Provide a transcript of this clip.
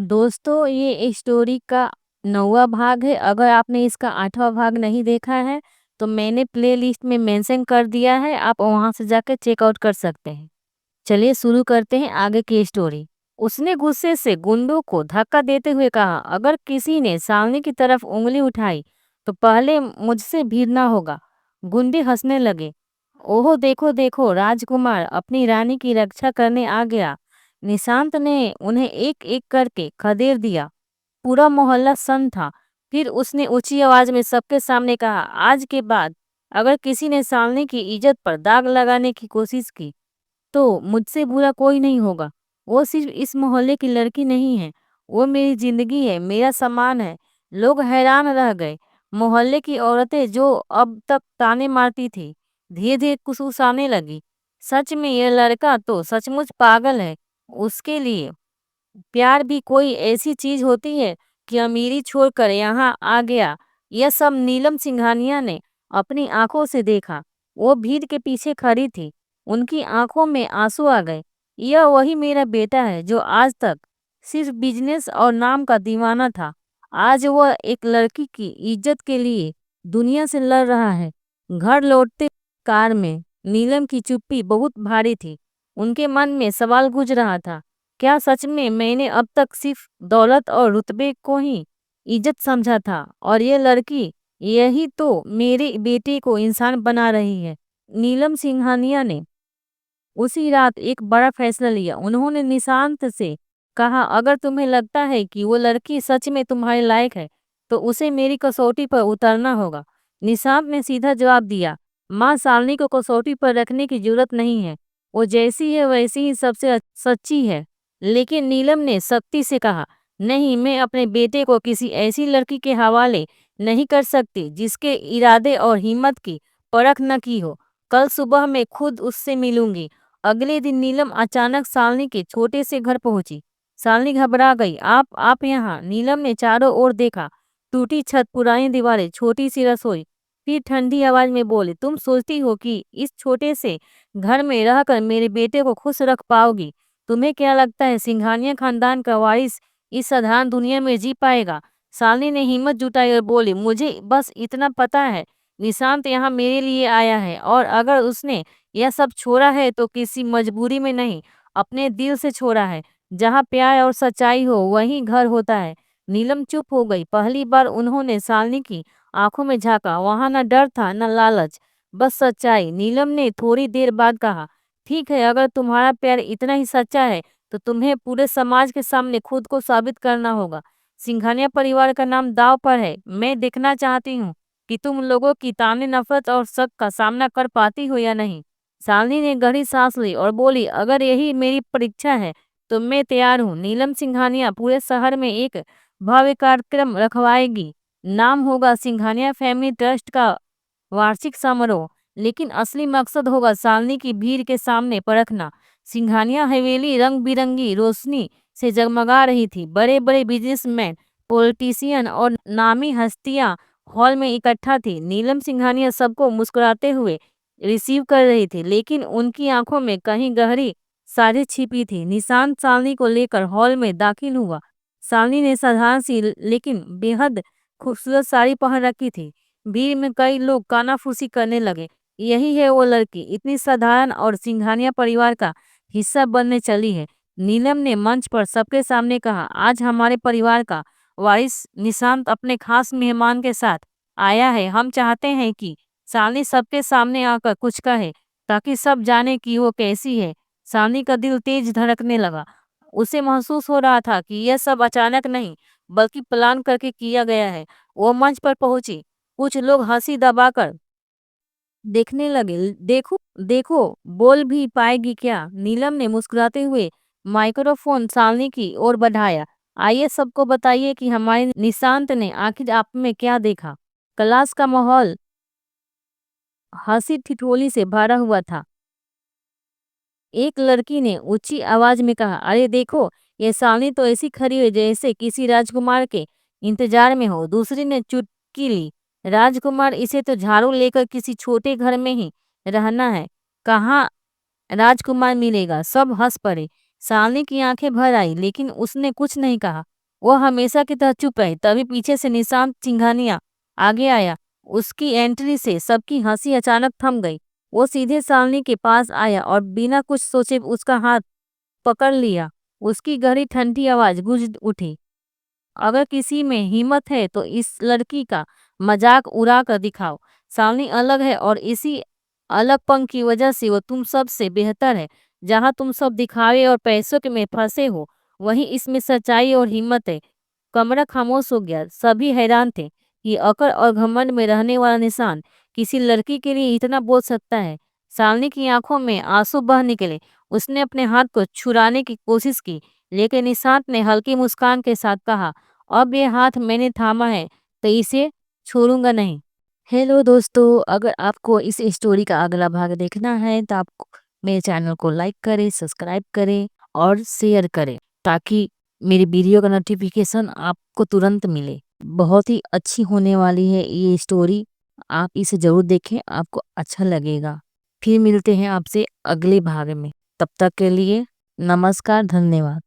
दोस्तों, ये स्टोरी का 9वां भाग है। अगर आपने इसका 8वां भाग नहीं देखा है, तो मैंने प्लेलिस्ट में मेंशन कर दिया है, आप वहाँ से जाकर चेकआउट कर सकते हैं। चलिए शुरू करते हैं आगे की स्टोरी। उसने गुस्से से गुंडों को धक्का देते हुए कहा, अगर किसी ने सामने की तरफ उंगली उठाई, तो पहले मुझसे भिड़ना होगा। गुंडे हंसने लगे। ओहो देखो देखो, राजकुमार अपनी रानी की रक्षा करने आ गया। निशांत ने उन्हें एक एक करके खदेड़ दिया। पूरा मोहल्ला सन्न था। फिर उसने ऊंची आवाज में सबके सामने कहा, आज के बाद अगर किसी ने सामने की इज्जत पर दाग लगाने की कोशिश की, तो मुझसे बुरा कोई नहीं होगा। वो सिर्फ इस मोहल्ले की लड़की नहीं है, वो मेरी जिंदगी है, मेरा सामान है। लोग हैरान रह गए। मोहल्ले की औरतें जो अब तक ताने मारती थी, धीरे धीरे कुसुसाने लगी। सच में यह लड़का तो सचमुच पागल है। उसके लिए प्यार भी कोई ऐसी चीज होती है कि अमीरी छोड़कर यहाँ आ गया। यह सब नीलम सिंघानिया ने अपनी आंखों से देखा। वो भीड़ के पीछे खड़ी थी। उनकी आंखों में आंसू आ गए। यह वही मेरा बेटा है जो आज तक सिर्फ बिजनेस और नाम का दीवाना था। आज वह एक लड़की की इज्जत के लिए दुनिया से लड़ रहा है। घर लौटते कार में नीलम की चुप्पी बहुत भारी थी। उनके मन में सवाल गूंज रहा था, क्या सच में मैंने अब तक सिर्फ दौलत और रुतबे को ही इज्जत समझा था, और ये लड़की यही तो मेरे बेटे को इंसान बना रही है। नीलम सिंघानिया ने उसी रात एक बड़ा फैसला लिया। उन्होंने निशांत से कहा, अगर तुम्हें लगता है कि वो लड़की सच में तुम्हारे लायक है, तो उसे मेरी कसौटी पर उतारना होगा। निशांत ने सीधा जवाब दिया, माँ शालिनी को कसौटी पर रखने की जरूरत नहीं है। वो जैसी है वैसी ही सबसे सच्ची है। लेकिन नीलम ने सख्ती से कहा, नहीं, मैं अपने बेटे को किसी ऐसी लड़की के हवाले नहीं कर सकती जिसके इरादे और हिम्मत की परख न की हो। कल सुबह मैं खुद उससे मिलूंगी। अगले दिन नीलम अचानक शालिनी के छोटे से घर पहुंची। शालिनी घबरा गई। आप यहाँ? नीलम ने चारों ओर देखा। टूटी छत, पुरानी दीवारें, छोटी सी रसोई। फिर ठंडी आवाज में बोली, तुम सोचती हो कि इस छोटे से घर में रहकर मेरे बेटे को खुश रख पाओगी? तुम्हें क्या लगता है सिंघानिया खानदान का वारिस इस साधारण दुनिया में जी पाएगा? शालिनी ने हिम्मत जुटाई और बोली, मुझे बस इतना पता है, निशांत यहाँ मेरे लिए आया है, और अगर उसने यह सब छोड़ा है तो किसी मजबूरी में नहीं, अपने दिल से छोड़ा है। जहाँ प्यार और सच्चाई हो वहीं घर होता है। नीलम चुप हो गई। पहली बार उन्होंने शालिनी की आंखों में झांका। वहां न डर था न लालच, बस सच्चाई। नीलम ने थोड़ी देर बाद कहा, ठीक है, अगर तुम्हारा प्यार इतना ही सच्चा है, तो तुम्हें पूरे समाज के सामने खुद को साबित करना होगा। सिंघानिया परिवार का नाम दांव पर है। मैं देखना चाहती हूँ कि तुम लोगों की तामने नफरत और शक का सामना कर पाती हो या नहीं। शालिनी ने गहरी सांस ली और बोली, अगर यही मेरी परीक्षा है तो मैं तैयार हूँ। नीलम सिंघानिया पूरे शहर में एक भव्य कार्यक्रम रखवाएगी। नाम होगा सिंघानिया फैमिली ट्रस्ट का वार्षिक समारोह। लेकिन असली मकसद होगा शालिनी की भीड़ के सामने परखना। सिंघानिया हवेली रंग बिरंगी रोशनी से जगमगा रही थी। बड़े बड़े बिजनेसमैन, पॉलिटिशियन और नामी हस्तियां हॉल में इकट्ठा थी। नीलम सिंघानिया सबको मुस्कुराते हुए रिसीव कर रही थी, लेकिन उनकी आंखों में कहीं गहरी साजिश छिपी थी। निशांत शालिनी को लेकर हॉल में दाखिल हुआ। शालिनी ने साधारण सी लेकिन बेहद खूबसूरत साड़ी पहन रखी थी। भीड़ में कई लोग कानाफूसी करने लगे। यही है वो लड़की, इतनी साधारण और सिंघानिया परिवार का हिस्सा बनने चली है। नीलम ने मंच पर सबके सामने कहा, आज हमारे परिवार का वारिस निशांत अपने खास मेहमान के साथ आया है। हम चाहते हैं कि शालिनी सबके सामने आकर कुछ कहे, ताकि सब जाने कि वो कैसी है। शालिनी का दिल तेज धड़कने लगा। उसे महसूस हो रहा था कि यह सब अचानक नहीं, बल्कि प्लान करके किया गया है। वो मंच पर पहुंची। कुछ लोग हंसी दबाकर देखने लगे। देखो देखो, बोल भी पाएगी क्या? नीलम ने मुस्कुराते हुए माइक्रोफोन शालिनी की ओर बढ़ाया। आइए सबको बताइए कि हमारे निशांत ने आखिर आप में क्या देखा। क्लास का माहौल हंसी ठिठोली से भरा हुआ था। एक लड़की ने ऊंची आवाज में कहा, अरे देखो, ये शालिनी तो ऐसी खड़ी है जैसे किसी राजकुमार के इंतजार में हो। दूसरी ने चुटकी ली, राजकुमार, इसे तो झाड़ू लेकर किसी छोटे घर में ही रहना है, कहाँ राजकुमार मिलेगा। सब हंस पड़े। शालिनी की आंखें भर आई लेकिन उसने कुछ नहीं कहा। वो हमेशा की तरह चुप रही। तभी पीछे से निशांत सिंघानिया आगे आया। उसकी एंट्री से सबकी हंसी अचानक थम गई। वो सीधे शालिनी के पास आया और बिना कुछ सोचे उसका हाथ पकड़ लिया। उसकी गहरी ठंडी आवाज गूंज उठी, अगर किसी में हिम्मत है तो इस लड़की का मजाक उड़ा कर दिखाओ। सालनी अलग है और इसी अलगपन की वजह से वो तुम सब से बेहतर है। जहाँ तुम सब दिखावे और पैसों के में फंसे हो, वहीं इसमें सच्चाई और हिम्मत है। कमरा खामोश हो गया। सभी हैरान थे कि अकड़ और घमंड में रहने वाला निशान किसी लड़की के लिए इतना बोल सकता है। सालनी की आंखों में आंसू बह निकले। उसने अपने हाथ को छुड़ाने की कोशिश की, लेकिन निशांत ने हल्की मुस्कान के साथ कहा, अब ये हाथ मैंने थामा है तो इसे छोड़ूंगा नहीं। हेलो दोस्तों, अगर आपको इस स्टोरी का अगला भाग देखना है तो आप मेरे चैनल को लाइक करें, सब्सक्राइब करें और शेयर करें, ताकि मेरी वीडियो का नोटिफिकेशन आपको तुरंत मिले। बहुत ही अच्छी होने वाली है ये स्टोरी। आप इसे ज़रूर देखें, आपको अच्छा लगेगा। फिर मिलते हैं आपसे अगले भाग में। तब तक के लिए नमस्कार, धन्यवाद।